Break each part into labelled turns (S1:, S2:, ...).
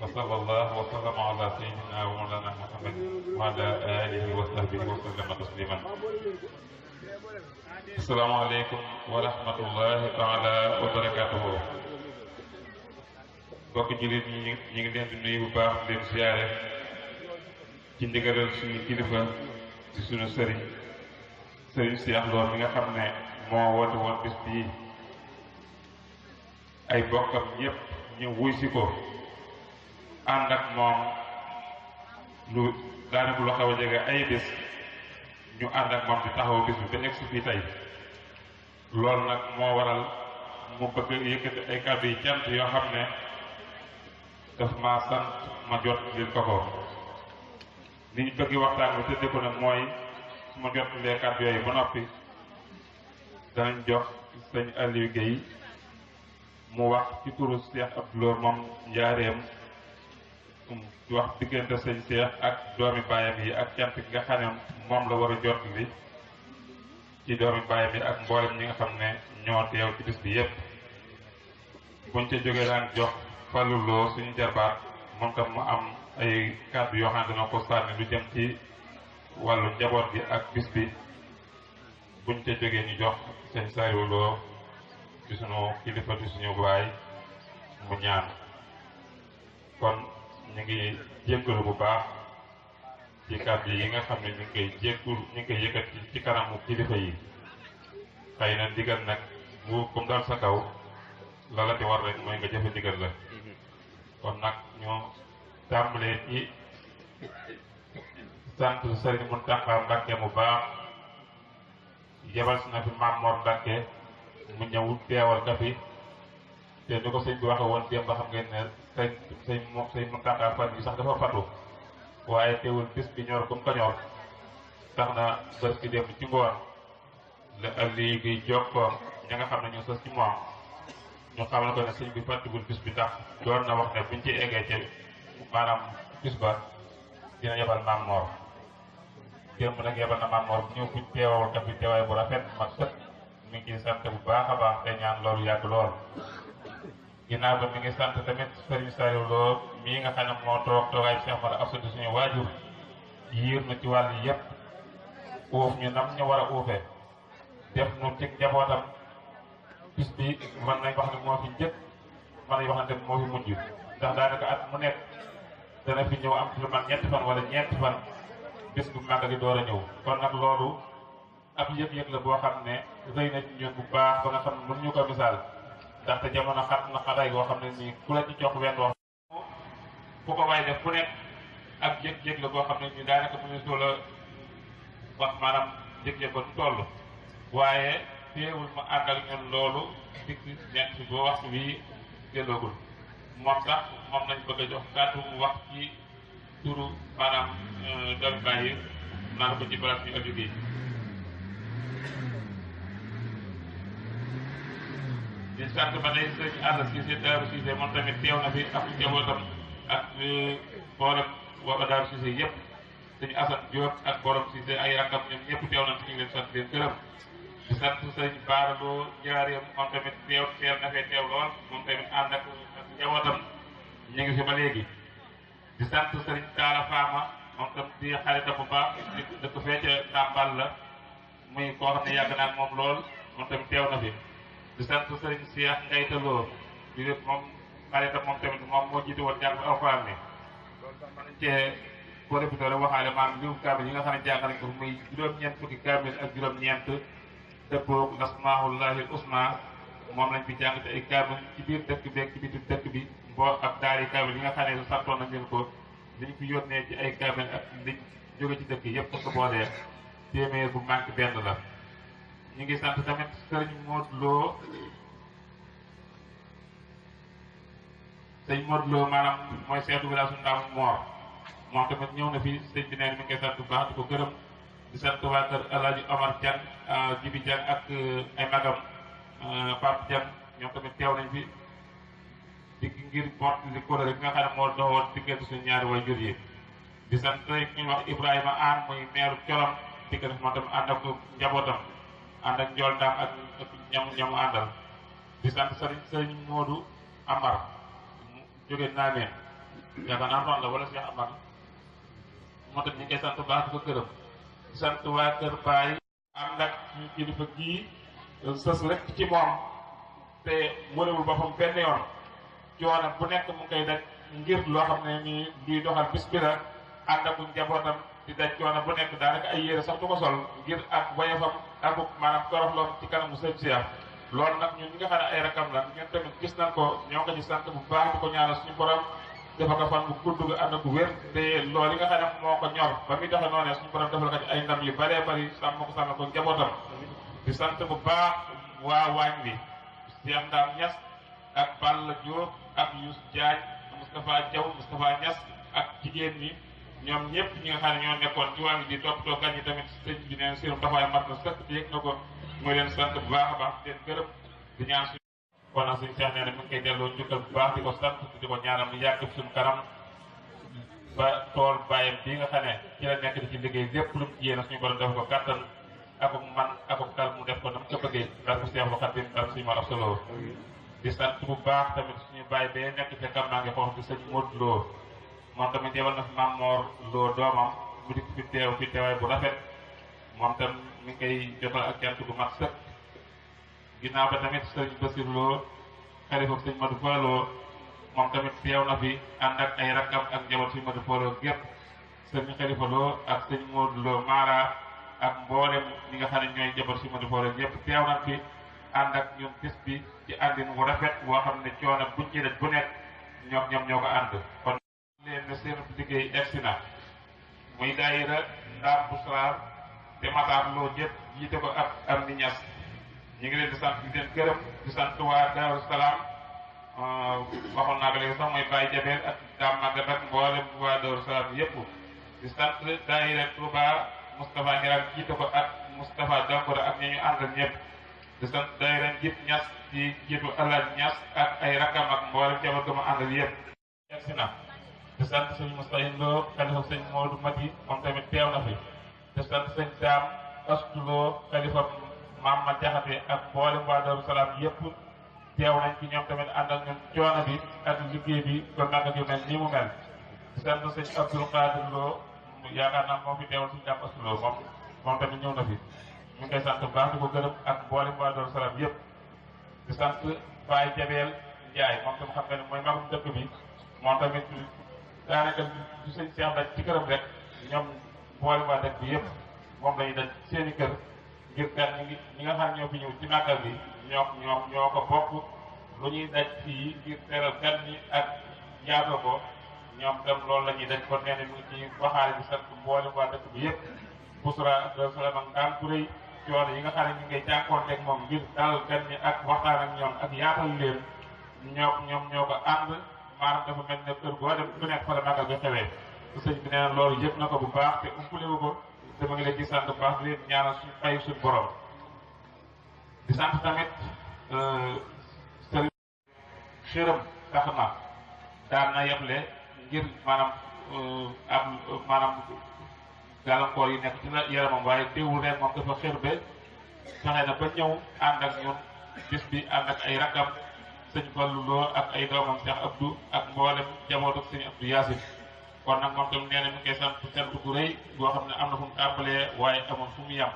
S1: وصلى الله وسلم على سيدنا ومولانا محمد وعلى آله وصحبه وسلم تسليما. السلام عليكم ورحمة الله تعالى وبركاته. bokk jullit ñi ñu ngi leen di nuyu bu baax di leen siyaare ci ndigalal suñu kilifa ci suñu sëriñ Cheikh Lo mi nga xam ne moo woote woon bis bii ay bokkam ñëpp ñu wuy si ko ànd ak moom lu daanaka lu xaw a jege ay bis ñu ànd ak moom di taxaw bis bi ba egg si fii tey loolu nag moo waral mu bëgg yëkkati ay kàddu yi cant yoo xam ne daf ma sant ma jot leen ko li ñu bëgg waxtaan bi tëddee ko nag mooy su ma jot lee kàddu yooyu ba noppi danañ jox sëñ Aliou Guèye mu wax ci turu Cheikh Abdoulaye moom njaareem wax diggante sëñ Cheikh ak doomi baayam yi ak cant gi nga xam ne moom la war a jot li ci doomi baayam yi ak mboolem ñi nga xam ne ñoo teew ci bis bi yépp buñ ca jógee daan jox Fallou Lo suñu jarbaat moom tam mu am ay kàddu yoo xam ne dana ko sànni lu jëm ci wàllu njaboot gi ak bis bi buñ ca jógee ñu jox sëñ Saliou Lo ci sunu kilifa di suñu baay mu ñaan kon ñu ngi jéggalu bu baax ci kàddu yi nga xam ne ñu ngi koy yëkkati ci kanamu kilifa yi xëy na ndigal nag bu comme dal sa kaw la la di war rek mooy nga jëfe ndigal la kon nag ñu tàmbalee ci sant Sëriñ Mountakha Mbacké mu baax yebal si na fi Maam Mor Mbacké mu ñëw teewal ka fi te ni ko sëñ bi waxe woon démb ba xam ngeen ne sëñ Mountakha fan bi sax dafa fatu waaye teewul bis bi ñor comme ka ñor tax na bër ki dem ci ngoon la Aliou Guèye jokkoo ña nga xam ne ñu sos ci moom ñu xamal ko ne sëñ bi fàttiwul bis bi tax doon na wax ne buñ ci eggee ci maanaam bis ba dina yebal Maam Mor démb nag yebal na Maam Mor bu ñëw fuñ teewawul ka fi teewaay bu rafet mat sëkk mi ngi sant bu baax a baax te ñaan loolu yàgg lool ginnaaw ba mi ngi sant tamit Serigne Saliou Lo mii nga xam ne moo toog toogaay Cheikh Mara Abdou suñu waajur yiir na ci wàll yépp uuf ñu nam ñu war a uufee def nu ci njabootam bis bi mën nañ wax ne moo fi njëkk mën nañ wax ne moo fi mujj ndax daanaka at mu nekk dana fi ñëw am ci lu man ñetti fan wala ñeenti fan bis bu màgg gi door a ñëw kon nag loolu ab yëg-yëg la boo xam ne rëy na ci ñun bu baax ba nga xam ne mën ñu ko misaal ndaxte jamono xat na xataay boo xam ne nii ku la ci jox wenn wax fu ko waay def ku nekk ak yëg-yëg la boo xam ne ñu daanaka mu ñu soola wax maanaam yëg-yëg ba du toll waaye teewul ma ànd ak ñun loolu dikk nekk si boo waxtu bii delloogul moom sax moom nañ bëgg a jox kàddu mu wax ci turu maanaam doomi bàyyi naan ko ci place ñu ëllëg yi di sant ba tey sëñ Alla Cissé Daaru Cissé moom tamit teew na fi ak njabootam ak boolem waa Daaru Cissé yëpp sëñ Assane Diop ak borom Cissé ay rakkam ñoom ñëpp teew nañ ci ñu ngi leen sant leen gërëm di sant sëñ Baara Lo Njaareem moom tamit teel na fee teew lool moom tamit ànd ak njabootam ñu ngi fi ba léegi di sant sëriñ Talla Fama moom tam di xaritam bu baax di dëkk fee ca Tambal la muy koo xam ne yàgg naa ak moom lool moom tamit teew na fi di sant sëriñ Cheikh Ngayta Lo di def moom xaritam moom tamit moom moo jiite woon jàng alxuraan ni loolu sax mën nañ cee boo répété rek waxaale maanaam limu kaamil yi nga xam ne jàng nañ ko muy juróom-ñeent fukki kaamil ak juróom-ñeent dëppoog asmaullahil usna moom lañ fi jàng te ay kaamil ci biir dëkk bi ak ci biir dëkk bi boo ak daari kaamil yi nga xam ne santoon nañ leen ko liñ fi yónnee ci ay kaamil ak liñ jóge ci dëkk yëpp ko boolee téeméer bu manque benn la ñu ngi sant tamit sëriñ Modou Lo sëñ Modou Lo maanaam mooy chef de village Ndam Mor moom tamit ñëw na fi sëñ bi neen mi ngi koy sant bu baax di ko gërëm di sant waa kër El Hadj Omar Diagne Jibi Diagne ak ay magam Pape Diagne ñoom tamit teew nañ fi di ngir mot li kóolóore bi nga xam ne moo doxoon diggante suñu ñaari waajur yi di sant ñu wax Ibrahima Aan muy maire Colom diggante moom tamit ànd ak njabootam ànd ak njool ndaam ak ñamu àndal di sant sëriñ Modou Amar mu jóge Naameen yaakaar naa noonu la wala Cheikh Amar moo tax ñu ngi koy sant baax di ko gërëm di sant waa Kër Baay am nag ñu kilifa gii sës rek ci moom te mënewul boppam benn yoon coono bu nekk mu ngi koy daj ngir loo xam ne nii luy doxal bis bi la ànd ak njabootam di daj coono bu nekk daanaka ay yére sax du ko sol ngir ak wayafam ak maanaam toroxloom ci kanamu sëñ Cheikh loolu nag ñun ñi nga xam ne ay rakam la ñun tamit gis nañ ko ñoo ko ci sant bu baax di ko ñaanal suñu borom dafa ko fan bu gudd ga ànd ak bu wér te loolu yi nga xam ne moo ko ñor ba muy doxe noonu suñu borom defal ko ci ay ndam yu bëree bëri sàmm ko sàmm ko njabootam di sant bu baax waa waañ wi Cheikh Ndam Niass ak Balla Diop ak Youssou Diagne Moustapha Diaw Moustapha Niass ak jigéen ñi ñoom ñëpp ñi nga xam ne ñoo nekkoon ci waañ di toppatoo gan ñi tamit sëñ bi neen seen taxawaay mat na sëkk te yëg na ko muy leen sant bu baax a baax di leen gërëm di ñaan suñu kon nag suñu Cheikh nee na mi ngi koy delloo njukkal bu baax di ko sant di ko ñaanal mu yàgg suñu kanam ba tool bàyyam bii nga xam ne ci la nekk di ci liggéey lépp lu mu ci yéene suñu borom def ko kàttan ak man ak tal mu def ko na mu ko bëggee barke Seexul Xadiim barke suñu Mor Solo di sant bu baax tamit suñu bàyyi bee nekk ca kam naa ngi foofu di sëñ Modou Lo moom tamit yebal na fi Maam Mor Lo doomam mu di fi teew fi teewaay bu rafet moom tam mi ngi koy jotal ak cant bu mat sëkk ginnaaw ba tamit sëñ Basir Lo xalifa sëñ Madou Fallo moom tamit teew na fi ànd ak ay rakkam ak njaboot sëñ Madou Fallo gépp sëñ Xalifa Lo ak sëñ Modou Lo Mara ak mboolem ñi nga xam ne ñooy njaboot sëñ Madou Fallo ñëpp teew nañ fi ànd ak ñoom bis bi ci àndin wu rafet boo xam ne coono buñ ci daj bu nekk ñoom ñoo ko ànd kon leen ne seen liggéey egsi na muy daayira Ndaam Busraar te Matar Lo jëpp jiite ko ak am ni ñas ñu ngi leen di sant di leen gërëm di sant waa Daaru Salaam waxoon naa ko léegi sax mooy Baye Jabel ak Dame Maguette ak mboolem waa Daaru Salaam yëpp di sant daayira Touba Moustapha Ndiaye jiite ko ak Moustapha Dankora ak ñi ñu àndal ñëpp di sant daayira Jib Ñas ci jiitu Alaaji Ñas ak ay rakam ak mboolem jabar ga ma àndal yëpp egsi na di sant sëñ Moustapha Lo xalifa sëñ Modou Mati moom tamit teew na fi di sant sëñ Daam Astuloo xalifa Maam Ma Jaxate ak mboolem waa Daaru Salaam yëpp teew nañ ci ñoom tamit ànd ak ñun coono bi ak liggéey bi ba nanga yu mel nii mu mel di sant sëñ Abdul Qadir Lo yaakaar naa moo fi teewal suñu Daam Astuloo moom tamit ñëw na fi ñu ngi koy sant bu baax di ko gërëm ak mboolem waa Daaru Salaam yëpp di sant Baye Jabeel Njaay moom tamit xam nga ne mooy magum dëkk bi moom tamit daanaka du sëñ Cheikh daj ci këram rek ñoom mboolem waa dëkk bi yëpp moom lañuy daj seeni kër ngir gan ñi nga xam ñoo fi ñëw ci màggal bi ñoo ko bokk lu ñuy daj fii ngir teral gan ñi ak yaatoo ko ñoom tam loolu la ñuy daj kon nee na mu ngi ci waxaale di sant mboolem waa dëkk bi yëpp Busra Daaru Salaam ak Ndam bu rëy coono yi nga xam ne ñu ngay jànkoonteeg moom ngir dalal gan ñi ak waxtaan ak ñoom ak yaatal leen ñoom ñoo ko ànd maanaam dafa mel ne kër boo dem ku nekk fa la màggal bi xewee sëñ bi nee na loolu yëpp na ko bu baax te umpale wu ko te ma ngi leen di sant bu baax di leen ñaanal suñu fay suñu borom di sant tamit sëriñ xëram tax na daan na yeble ngir maanaam gàllankoor yi nekk ci la yaramam waaye teewul rek moom dafa xër be fexe na ba ñëw ànd ak ñun bis bi ànd ak ay rakkam sëñ Fallu Lo ak ay doomam Cheikh Abdou ak mboolem jaboot ak sëñ Abdou Yaasin kon nag moom tam nee na mi ngi koy sant gu rëy boo xam ne am na fu mu tàmbalee waaye amoon fu mu yem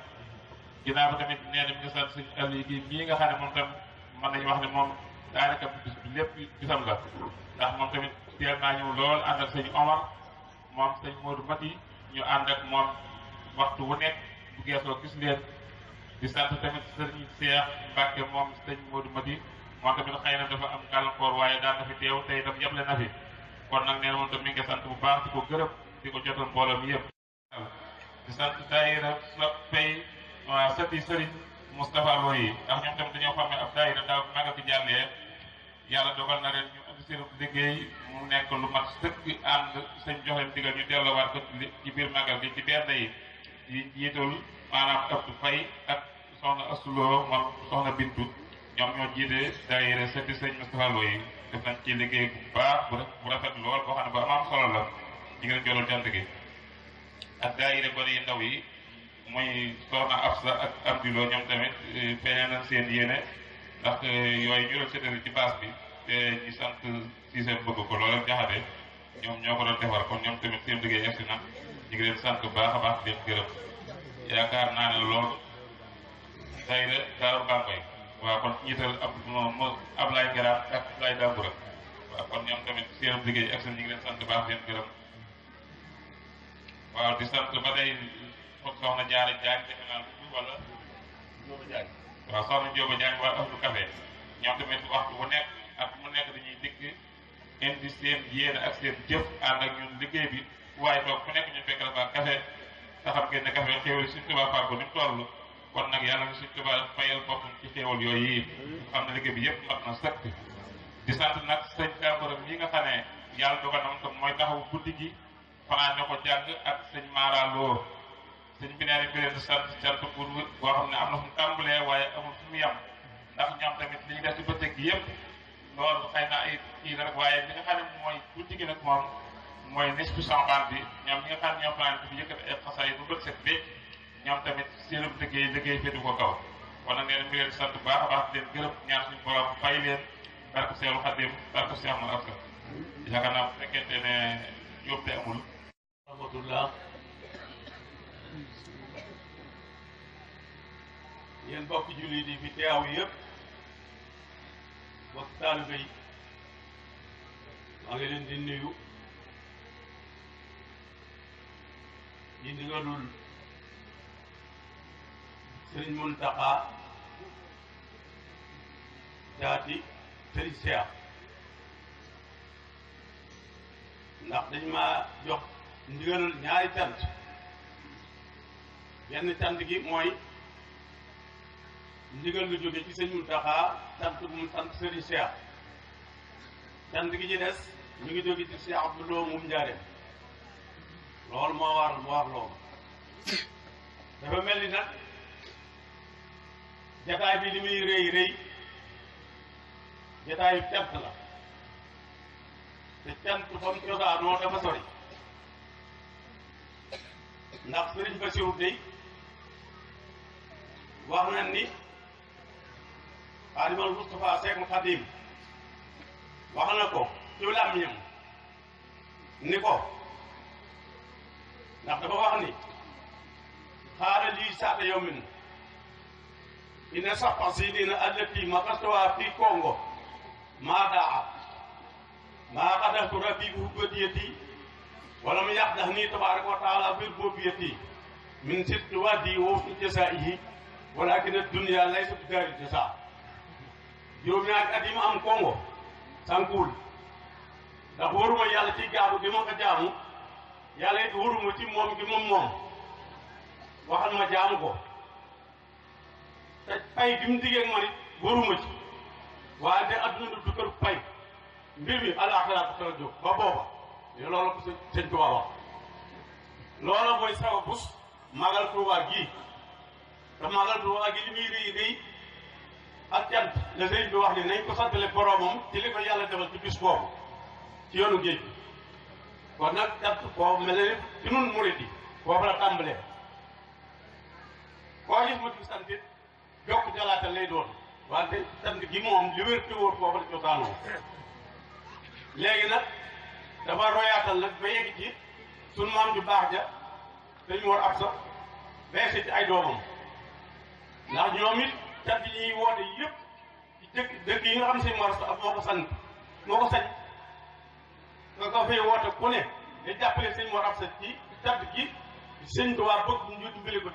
S1: ginnaaw ba tamit nee na mi ngi sant sëñ Aliou gi mii nga xam ne moom tam mën nañu wax ne moom daanaka bis bi lépp bisam la ndax moom tamit teel naa ñëw lool ànd ak sëñ Omar moom sëñ Modou Mati ñu ànd ak moom waxtu wu nekk bu geesoo gis leen di sant tamit sëriñ Cheikh Mbacke moom sëñ Modou Mati moom tamit xëy na dafa am gàllankoor waaye daan na fi teew tey itam yeble na fi kon nag nee na moom tam mi ngi sant bu baax di ko gërëm di ko jotal mbooloo mi yëpp di sant daayira soppey sëti sëriñ Moustapha Lo yi ndax ñoom tamit dañoo xam ne ab daayira daaw magal bi jàllee yàlla dogal na ren ñu indi seen liggéey mu nekk lu mat sëkk ànd sëñ jox leen digal ñu delloowaat ko ci biir magal gi ci benn yi jiitul maanaam ëpp fay ak soxna Assuloo moom soxna Bintu ñoom ñoo jiite daayira sëti sëñ Moustapha Lo yi def nañ ci liggéey bu baax bu rafet lool boo xam ne bu am solo la ñu ngi leen jolal jant gi ak daayira gone yi ndaw yi muy soxna Absa ak Abdilo ñoom tamit feeñal nañ seen yéene ndax yooyu ñu doon séddale ci base bi te ñu sant si seen bëgg ko loolu jaxate ñoom ñoo ko doon defar kon ñoom tamit seen liggéey egsi na ñu ngi leen sant bu baax a baax di leen gërëm yaakaar naa ne loolu tey de Daaru Bambey waaw kon ñiital Ablaye Ngaraat ak Ablaye Damboura waaw kon ñoom tamit seen liggéey egsi na ñu ngi leen sant bu baax di leen gërëm waaw di sant ba day soxna Jaara Jaañ defe naa wala Jóoba Jaañ waaw soxna Jóoba Jaañ waa Ahlu Café ñoom tamit waxtu bu nekk ak mu nekk dañuy dikk indi seen yéene ak seen jëf ànd ak ñun liggéey bi waaye toog ku nekk ñu fekk la fa café te xam ngeen ne café xéewal Sëñ Tuubaa far ko ni mu toll kon nag yàlla na Sëñ Tuubaa fayal boppam ci xéewal yooyu yi xam ne liggéey bi yëpp mat na sëkk di sant nag sëñ Damboura yi nga xam ne yàlla dogal na moom mooy taxaw guddi gi fanaan ne ko jàng ak sëñ Mara Lo sëñ bi nee nañ ko leen di sant pour boo xam ne am na fu mu tàmbalee waaye amul fu mu yem ndax ñoom tamit li ñu def ci bëccëg gi yëpp loolu xëy na ay kii la rek waaye li nga xam ne mooy guddi gi nag moom mooy nisfu Saabaan bi ñoom ñi nga xam ne ñoo fanaan bi yëkkati ay xasaay bu bët set bi ñoom tamit seenum liggéey féetu ko kaw kon nag nee na mi leen sant bu baax a baax di leen gërëm ñaan suñu borom fay leen barke Seexul Xadim barke Seex Ahmadu Absa yaakaar naa bu fekkente ne yóbbu amul
S2: rahmatullah yéen bokk jullit yi fi teew yëpp bokk taalibe yi maa ngi leen di nuyu di ndigalul Sëriñ Muntaxa jaati Sëriñ Seex ndax dañ ma jox ndigalul ñaari cant benn cant gi mooy ndigal lu jóge ci Sëriñ Muntaxa sant bu mu sant Sëriñ Seex cant gi ci des ñu ngi jóge ci Seex Abdu Lo moom Njaareem loolu moo waral mu wax loolu dafa mel ni nag jataay bi li muy rëy rëy jataayu cant la te cant fa mu cosaanoo dafa sori ndax Sëriñ Basiru dey wax na ni Xaadimal Mustafa Seexul Xadim wax na ko ci làmmiñam ni ko ndax dafa wax ni xaala lii saata yawmin ina saqa sinina allati makastuha fi Congo maa daa maa qadahtu rabbi bi hubbadiyati wala mu yaxdax nii tabaraka wa taala fi rububiyyati min sidqi wa'di wa husni jasaa'ihi walakin ad-dunya laysa bi daari jazaa juróom-ñaari at yi ma am Congo sànkuwul ndax waruma yàlla ci jaamu gi ma ko jaamu yàlla it waruma ci moom gi moom waxal ma jaamu ko te pay gi mu diggee ma it waruma ci waaye de adduna du kër pay mbir mi àllaaxira ko tala jóg ba booba loolu ko sëñ Tuubaa wax loolu mooy sababus magal Tuubaa gii te magal Tuubaa gi li muy rëy rëy ak cant la sëñ bi wax ni nañ ko santale boromam ci li ko yàlla defal ci bis boobu ci yoonu géej gi kon nag cant boobu mel ne ci nun murid yi boobu la tàmbalee koo gis ma di sant it jokk jalaatal lay doon wante sant gi moom li wér te wóor foofu la cosaanoo léegi nag dafa royaatal nag ba yegg ci sunu maam ju baax ja dañu war ab sax beese ci ay doomam ndax ñoom it cant yi ñuy woote yëpp ci dëkk yi nga xam ne seen maras ab moo ko sañ nga ko fay woote ku ne da jàppale sëñ Mor Absa ci cant gi sëñ Tuubaa bëgg ñu dimbali ko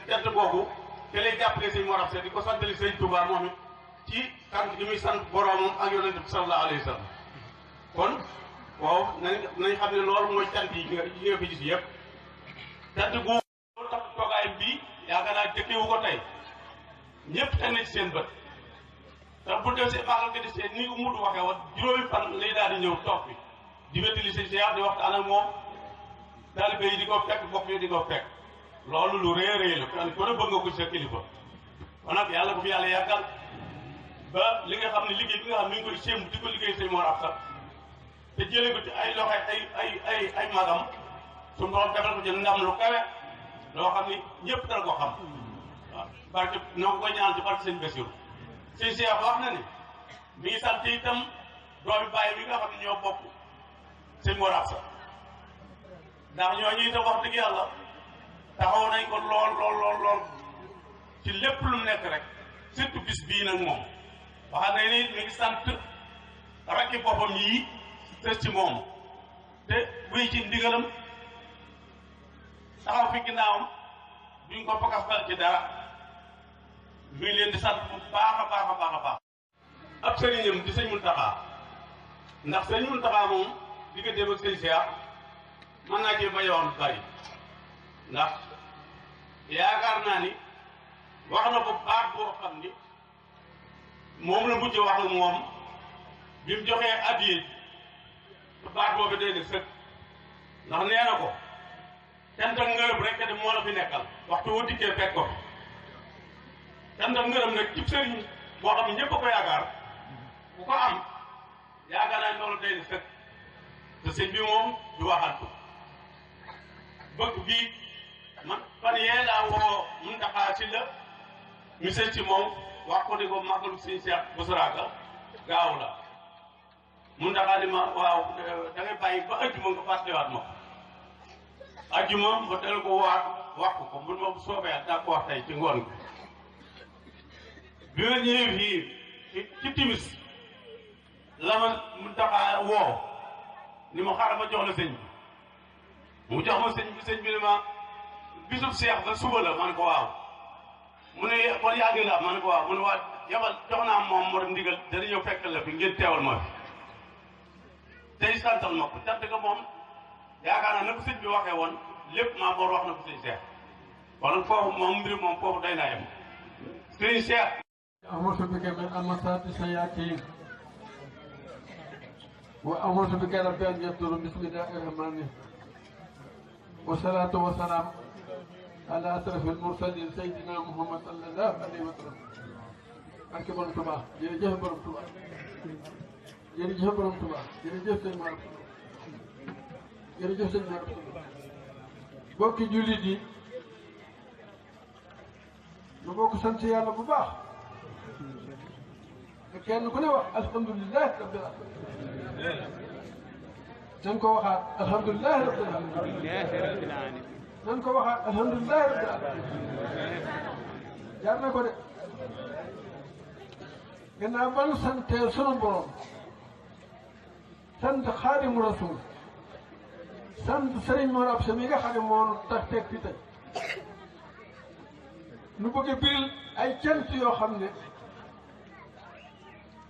S2: cant boobu te lay jàppale sëñ Mor Absa di ko santali sëñ Tuubaa moom it ci sant gi muy sant boroomam ak yonent bi sallallahu alayhi wa sallam kon waaw nañ xam ne loolu mooy cant yi nga fi gis yëpp cant gu loolu tax toogaayam bii yaakaar naa jëkkewu ko tey ñëpp teg na ci seen bët te bu dee see maagal nga di see ni Umudu waxee woon juróomi fan lay daal di ñëw toog bi di wettali sëñ Seex di waxtaan ak moom taalibe yi di ko fekk bokk yi di ko fekk loolu lu rëy a rëy la kon ku ne bëgg nga ko ci sa kilifa kon nag yàlla ko fi yàlla yàggal ba li nga xam ne liggéey bi nga xam ne mi ngi koy sémb di ko liggéey sëñ Mor Absa te jëlee ko ci ay loxo ay magam suñu borom defal ko ci ndam lu kawe loo xam ni ñëpp dara ko xam waaw barke noo ko koy ñaan ci barke sëñ Basiru sëñ Seex wax na ni mi ngi sant itam doomi bàyyi bi nga xam ne ñoo bokk sëñ Mor Absa ndax ñooñu itam wax dëgg yàlla taxaw nañ ko lool ci lépp lu mu nekk rek surtout bis bii nag moom wax nañ ni mi ngi sant rakki boppam yii tës ci moom te buy ci ndigalam taxaw fi ginnaawam duñ ko fakastal ci dara mi ngi leen di sant bu baax a baax ab sëriñam di sëñ Muntaxa ndax sëñ Muntaxa moom digganteem ak sëñ Cheikh mën naa cee bañ a wax bari ndax yaakaar naa ni wax na ko baat boo xam ni moom la mujj wax ak moom bi mu joxee addiye te baat boobu day def sëkk ndax nee na ko cant ak ngërëm rek de moo la fi nekkal waxtu wu dikkee fekk ko cant ak ngërëm nag cib sëriñ boo xam ne ñëpp a ko yaakaar ku ko am yaakaar naa loolu day def sëkk te sëñ bi moom du waxantu bëgg bii man fan yee laa woo Muntaxa si la ñu sëñ ci moom wax ko ni ko màggalu sëñ Cheikh bu Soraka gaaw la Muntaxa ni ma waaw da ngay bàyyi ba ajjuma nga fàttaliwaat ma ko ajjuma ba dal ko wax ko mun ma bu soobee daa ko wax tey ci ngoon bi ma ñëwee fii ci timis la ma Muntaxa woo ni ma xaaral ma jox la sëñ bi mu jox ma sëñ bi ni ma bisub Seex ba suba la man ko waaw mu ne kon yaa ngi la man ko waaw mu ne waa yabal jox naa moom moo ndigal dana ñëw fekk la fi ngeen teewal ma fi tey santal ma ko cant ga moom yaakaar naa na ko sëñ bi waxee woon lépp maa boor wax na ko sëñ Seex wala foofu moom mbir moom foofu day naa yem sëñ Seex
S3: أعوذ بك من همزات الشياطين وأعوذ بك رب أن يحضرون بسم الله الرحمن الرحيم والصلاة والسلام على أشرف المرسلين سيدنا محمد صلى الله عليه وسلم. barke borom Tuubaa jërëjëf borom Tuubaa jërëjëf borom Tuubaa jërëjëf sëñ Mor jërëjëf sëñ Mor bokki jullit yi ñu bokk sant yàlla bu baax te kenn ku ne wax alhamdulilah rabbil alamin nan ko waxaat alhamdulilah rabbil alamin nan ko waxaat alhamdulilah rabbil alamin jaar na ko de gannaaw ban sante sunu borom sant Xaadimu Rasuul sant Sëriñ Mor Absa mi nga xam ne moo tax teg fi tey nu bëgg a biril ay cant yoo xam ne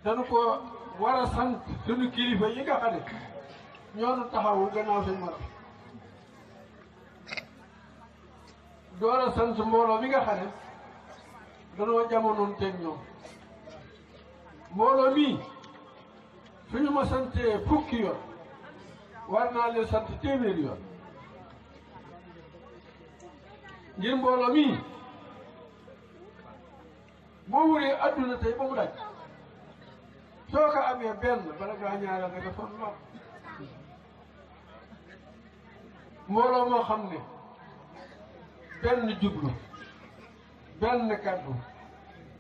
S3: dañu ko war a sant suñu kilifa yi nga xam ne ñoo nu taxawu gannaaw Sëriñ Mor Absa door a sant mbooloo mi nga xam ne danoo jamonoon teg ñoom mbooloo mii suñu ma santee fukki yoon war naa leen sant téeméeri yoon ngir mbooloo mii boo wuree adduna tey ba mu daj soo ko amee benn bala ngaa ñaareel nga defoon lool mbooloo moo xam ne benn jublu benn kaddu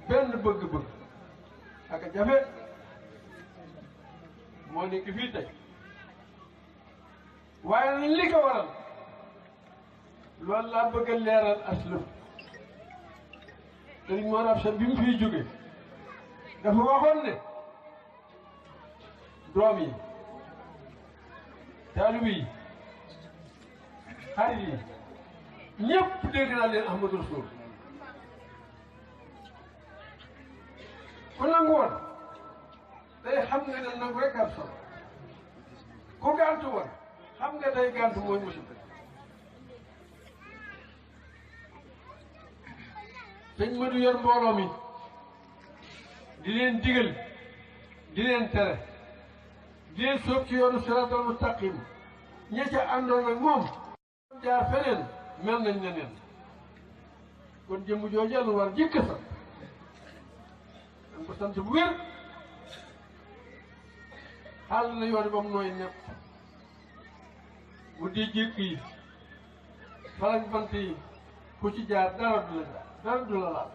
S3: benn bëgg-bëgg ak jafe moo nekk fii tey waaye nag li ko waral loolu laa bëgg a leeral aslëf Sëriñ Mor Absa bi mu fiy jóge dafa waxoon ne doom yi taalibe yi xarit yi ñëpp dégg naa leen Ahmadu Rasuul ku nangu woon day xam nga ne nangu rek am solo ku gàntu woon xam nga day gàntu mooy musiba sëñ Madu yor mbooloo mi di leen digal di leen tere di leen sóob ci yoonu siraatal mustaqim ña ca àndoon ak moom jaar feneen mel nañ ne neen kon jëmm jooju lu war jëkk sax dañ ko sant bu wér xaal na yoon ba mu nooy nepp mu di jékk yi falañ bant yi ku ci jaar dara du la laal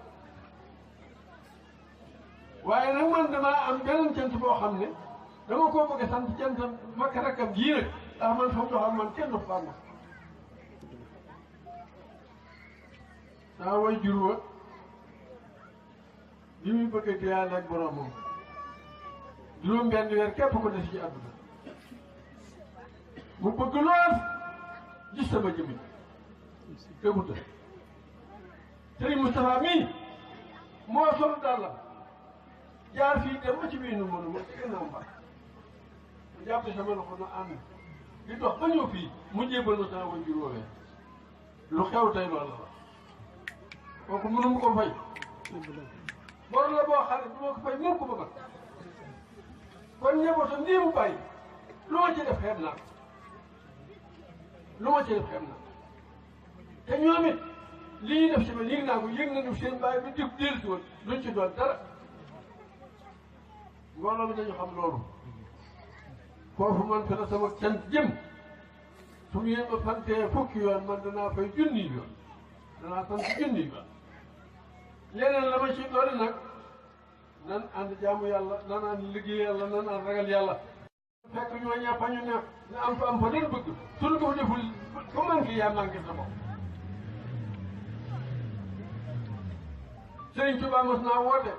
S3: waaye nag man damaa am beneen cant boo xam ne dama koo bëgg a sant cantam makk rakkam jii nag ndax man foofu doxal man kenn du ko am saa way jur wa bi muy bëgg a diyaale ak boromam juróom benn weer képp ko des ci àdduna mu bëgg lool gis sama jëmmi dëgguta Sëriñ Moustapha mii moo sol dàllam jaar fii dem ba ci biir nu mënu ma ci gannaaw mbaa mu jàpp sama loxo na ànd di dox ba ñëw fii mu jébbal ma sama way jur woowee lu xew tey loolu la kooku mënu mu ko fay bor la boo xam ne du ma ko fay mukk ba kon njabootam lii mu bàyyi lu ma ci def xeeb naa lu ma ci def xeeb naa te ñoom it li ñuy def ci man yëg naa ko yëg nañu seen bàyyi bi dig dellu si woon duñ ci doon dara mbooloo mi dañu xam loolu foofu man fi la sama cant jëm su mu yéen ma santee fukki yoon man danaa fay junni yoon danaa sant junni yoon leneen la ma ci doole nag nan ànd jaamu yàlla nan ànd liggéey yàlla nan ànd ragal yàlla fekk ñoo ñaa fa ñu ne na am fa dañ bëgg suñu ko deful ku manqué yaa manqué sa bopp Sëriñ Tuubaa mos naa woote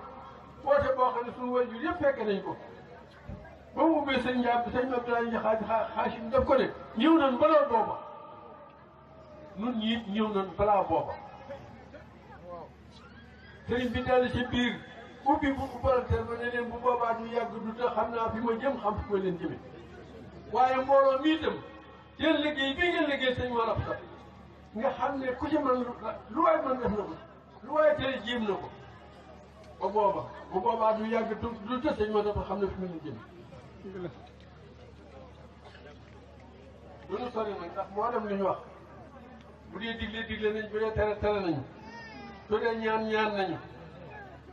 S3: boo xam ne suñu waajur yëpp fekk nañ ko ba mu ubbee sëñ Ndiaye sëñ Abdoulaye Ndiaye Xaasim def ko de ñëw nañ balaa booba nun ñi ñëw nañ balaa booba sëriñ bi dellu ci biir ubbi bu volontaire ba ne leen bu boobaa du yàgg du te xam naa fi ma jëm xam fi ma leen jëme waaye mbooloo mii itam seen liggéey bii ngeen liggéey sëñ Mor Absa nga xam ne ku ci man lu waay man def na ko lu waay tere jéem na ko ba booba bu boobaa du yàgg du te sëñ Mor Absa xam ne fi ma leen jëme du ñu sori nag ndax moo dem li ñu wax bu dee digle nañ bu dee tere nañu su dee ñaan nañu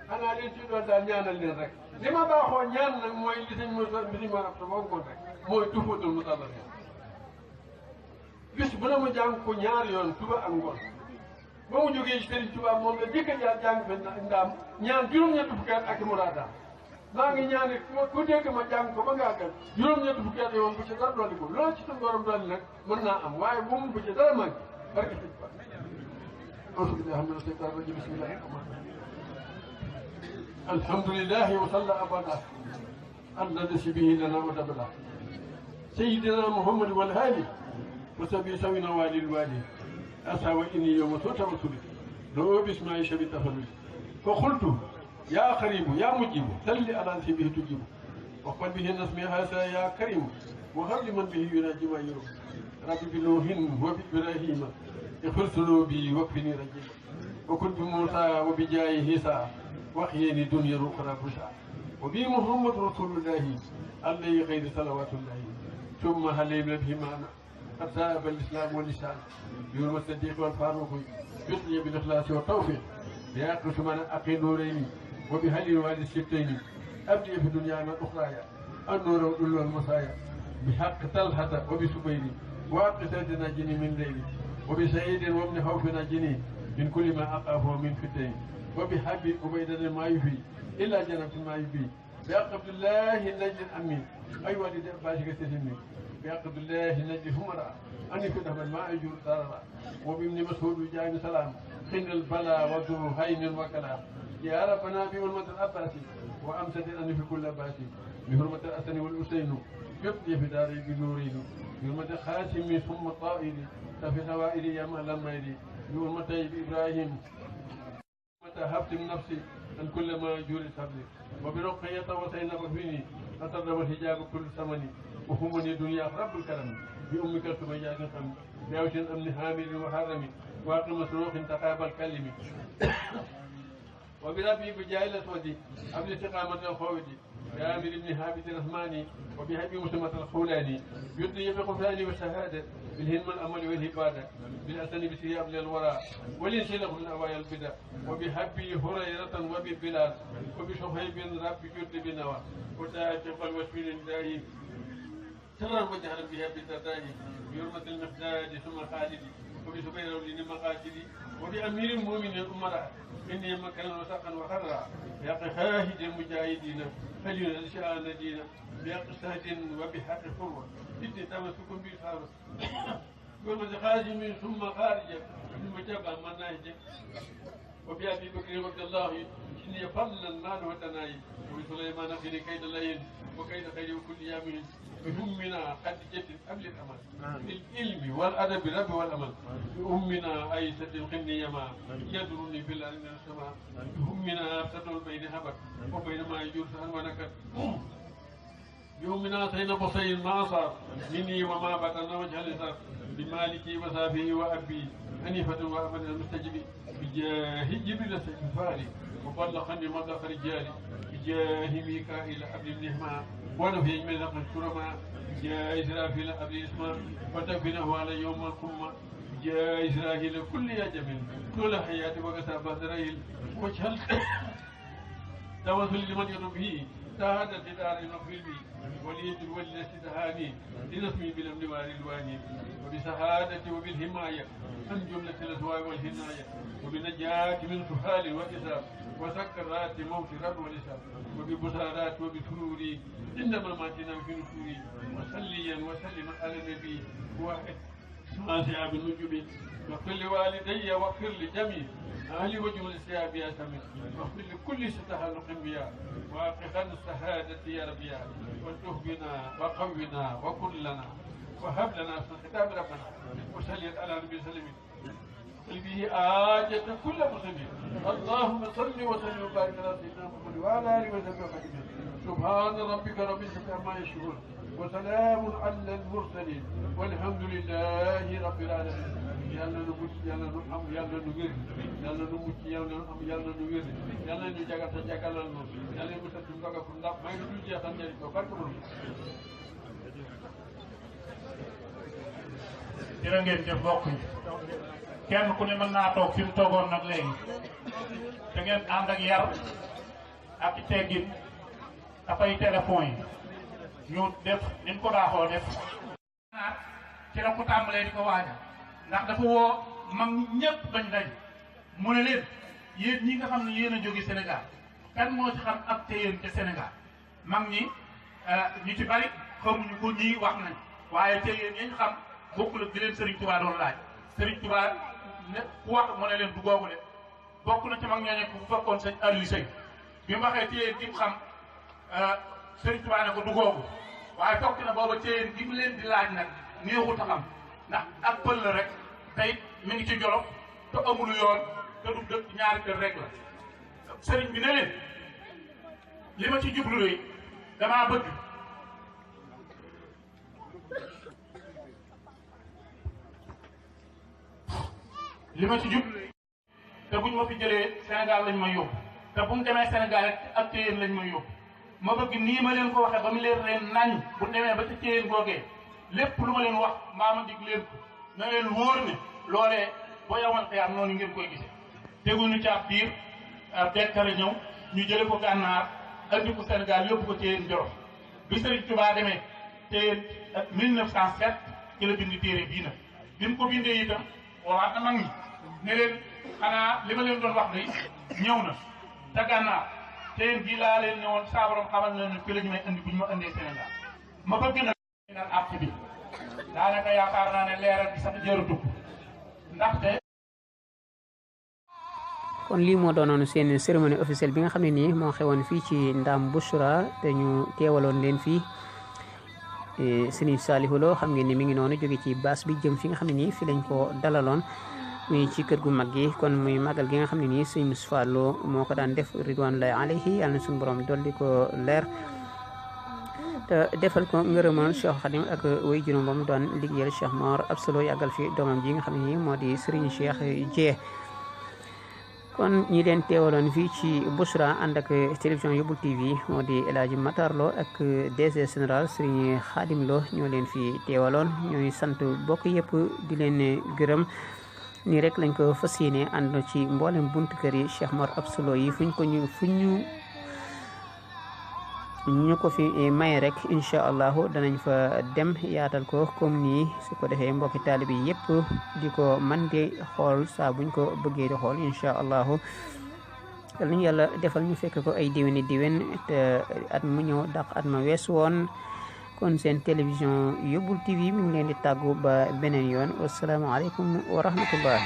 S3: xanaa leen ci doon daal ñaanal leen rek li ma baaxoo ñaan nag mooy li sëñ Mor Absa boogoon rek mooy tufatul mu tàllal bis bu ne mu jàng ko ñaari yoon suba ak ngoon ba mu jógee ci Sëriñ Tuubaa moom la jëkk a jàng fe ndaam ñaan juróom-ñetti fukki at ak i muraadaam maa ngi ñaane ku dégg ma jàng ko ba nga àggal juróom-ñetti fukki at yoon bu ci dara dolli ko loolu ci suñu borom dolli nag mën naa am waaye bu mu bu ci dara manqué barke sëñ Ba auzu billahi mina shaytaani rajiim bismillahi rahmaani rahiim alhamdulillahi wa salla abada alladi bihi lana wa dabala sayyidina muhammad wal hali wa sabi sawina walil wali asawa inni yawma tawassul لو باسماء شبي تفضل فقلت يا قريب يا مجيب سل على به تجيب وقل به النسم هذا يا كريم وهب لمن به يناجي ما يروم ربي بنوح وبإبراهيم اغفر ذنوبي واكفني رجيم وكنت موسى وبجايه سا وحيني دنيا اخرى بشا وبي محمد رسول الله عليه خير صلوات الله ثم هلينا به معنا قد ذهب الاسلام واللسان يوم الصديق والفاروق يطلي بالاخلاص والتوفيق بياقص من اقي نورين وبهل الوالد السبتين ابدي في الدنيا والاخرى النور والدل والمسايا بحق طلحه وبسبيل وابقى جني من ليل وبسعيد وابن خوفنا جني من كل ما اقافه من فتين وبحب عبيدة ما يفي الا جنة ما يفي بعقد الله النجد الامين اي والد باشك تسمي بعقد الله النجد همرا اني كتب الماء يجور ضررا وبابن مسعود جاء سلام حين البلاء وذو هين وكلام يا ربنا بحرمة العباسي وامسد ان في كل باسي بحرمة الحسن والحسين يبقي في داري بنورين بحرمة خاتم ثم طائر ففي نوائل يا مهلا ميري بحرمة ابراهيم متى هبت من نفسي أن كل ما يجول صبري وبرقية وسينب فيني أطرب الحجاب كل ثمني وهمني دنيا رب الكرم بأمك السبيات الخم بعوش أمن حامل وحرمي واقم مسروق تقابل كلمي وبربي بجاي الأسود قبل استقامة الخوضي بآمر ابن حابد الرحماني وبهبي مسلمة الخولاني يدني بقفلاني والشهادة بالهلم الأمل والهبادة بالأسن بسياب للوراء والانسلق من أوايا البدع وبحبي هريرة وببلال وبشهيب رب جد بنوى وتاجب الوسبيل الداهي سرا وجهرا بها بالدرداء بحرمة المقداد ثم خالدي وبزبير بن مقاتل وبأمير المؤمنين الأمراء إني مكان وسقا وخضرا بحق خاهد المجاهدين فلينزل شأن دينا بحق سهد وبحق فروة إني تمسك بالفارس كل خارج من ثم خارج ثم جبع مناهج وبأبي بكر رضي الله إني فضل المال وتناي وبسليمان خير كيد الليل وكيد خير كل يوم بأمنا خديجة قبل الأمان بالعلم والأدب رب والأمان بأمنا أيسة القني يما يدرني بالعلم من السماء بأمنا أفسد بين هبت وبين ما يجور سهل ونكت بأمنا سين بصير ما صار مني وما بطن وجه الإسار بمالكي وصافي وأبي حنيفة وأمن المستجب بجاه جبريل السفاري وبلغني مبلغ رجالي بجاه ميكائيل أبي النهما ونفي من نقل الكرماء بجاه إسرافيل أبي إسماء وتفنه على يوم القمة بجاه إسرائيل كل يا جميل طول حياتي وقت بدريل وجهل توصل لمن يربيه سعادة دار نفل بي وليد الولد تهاني لنسمي بالأمن والرضوان وبسعادة وبالحماية عن جملة الأسواء والهناية وبنجاة من سهال وإساب وسكرات موت رب والإساب وببصارات وبسرور عندما ماتنا في نفوري وصليا وسلم على النبي واحد سماسع بالنجوم واغفر لوالدي واغفر لجميع أهلي وجمل السياب يا سمي واغفر لكل ستهلق بيا وأقخن السهادة يا ربي وانته بنا وقونا وكلنا وهب لنا في الختام ربنا وسلم على نبي سلمين به آجة كل مسلم اللهم صل وسلم وبارك على سيدنا محمد وعلى آله وصحبه وسلم سبحان ربك رب العزة عما يصفون وسلام على المرسلين والحمد لله رب العالمين yàlla na mucc yàlla nu am yàlla nu wér yàlla nu mucc yàlla nu am yàlla nu wér yàlla nu jagal te jagalal nu yàlla mu tëdd ndoga fu ndax may nu dul jeexal njëriñ ko barke borom
S4: jërë ngeen jëf mbokk yi kenn ku ne mën naa toog fi mu toogoon nag léegi te ngeen ànd ak yar ak i teggin dafay téléphone yi ñu def ni mu ko baaxoo def ci la ko tàmbalee di ko waajal ndax dafa woo mag ñëpp bañ dañ mu ne leen yéen ñi nga xam ne yéen a jóge Sénégal kan moo ci xam ak téyeen te Sénégal mag ñi ñu ci bari xamuñu ko ñii wax nañ waaye téyeen yañ xam bokkul ak di leen Serigne Touba doon laaj Serigne Touba ne ku wax mu ne leen du googu de bokk na ci mag ñooñu bu fekkoon sëñ Aliou Seye bi mu waxee téyeen gi mu xam Serigne Touba ne ko du googu waaye fokk na booba téyeen gi mu leen di laaj nag néexut a xam ndax ak pël la rek tey mi ngi ci Jolof te amul yoon te du dëkk ñaari kër rek la sëriñ bi ne leen li ma ci jublu rëy damaa bëgg li ma ci jublu rëy te buñ ma fi jëlee Sénégal lañ ma yóbbu te bu mu demee Sénégal rek ak téyeen lañ ma yóbbu ma bëgg nii ma leen ko waxee ba mu leer leen nañ bu demee ba ca téyeen googee lépp lu ma leen wax maa ma dig leen ko na leen wóor ne loolee boo yamal xiyaar noonu ngeen koy gisee teguñu ci ab biir dekkare ñëw ñu jële ko gànnaar andi ko Sénégal yóbbu ko téyeen Jolof bi Serigne Touba demee téyeen 1907 ci la bind téere bii nag bi mu ko bindee itam waxaat na mag ñi ne leen xanaa li ma leen doon wax day ñëw na te gànnaar téyeen bii laa leen ne woon saa borom xamal na ne fi la ñu may andi bu ñu ma andee Sénégal ma bëgg na nag àpp bi daanaka yaakaar naa ne leeral bi sax jërëtu ndaxte
S5: kon lii moo doonoon seen cérémonie officielle bi nga xam ne nii moo xewoon fii ci Ndam Bouchra te ñu teewaloon leen fii Serigne Saliou Lo xam ngeen ni mi ngi noonu jóge ci baas bi jëm fi nga xam ne nii fi lañ ko dalaloon muy ci kër gu mag gi kon muy magal gi nga xam ne nii Serigne Moustapha Lo moo ko daan def ridwanullahi alayhi yàlla na suñu borom dolli ko leer te defal ko ngërëmal Cheikh Khadim ak way juróom ba mu doon liggéeyal Cheikh Mor Absa Lo yàggal fi doomam ji nga xam ne nii moo di Serigne Cheikh Dieng kon ñi leen teewaloon fii ci Bouchra ànd ak télévision Yóbbul TV moo di El Hadji Matar Lo ak DG général Serigne Khadim Lo ñoo leen fi teewaloon ñooy sant bokk yëpp di leen gërëm nii rek lañ ko fas yéene ànd ci mboolem buntu kër yi Cheikh Mor Absa Lo yi fuñ ñu ko fi may rek incha allahu danañ fa dem yaatal ko comme nii su ko defee mbokki taalibe yi yëpp di ko man di xool saa buñ ko bëggee di xool incha allahu yal nañu yàlla defal ñu fekk ko ay déwéni déwén te at mu ñëw daq at ma weesu woon kon seen télévision Yóbbul TV mi ngi leen di tàggu ba beneen yoon wasalaamaaleykum wa rahmatullah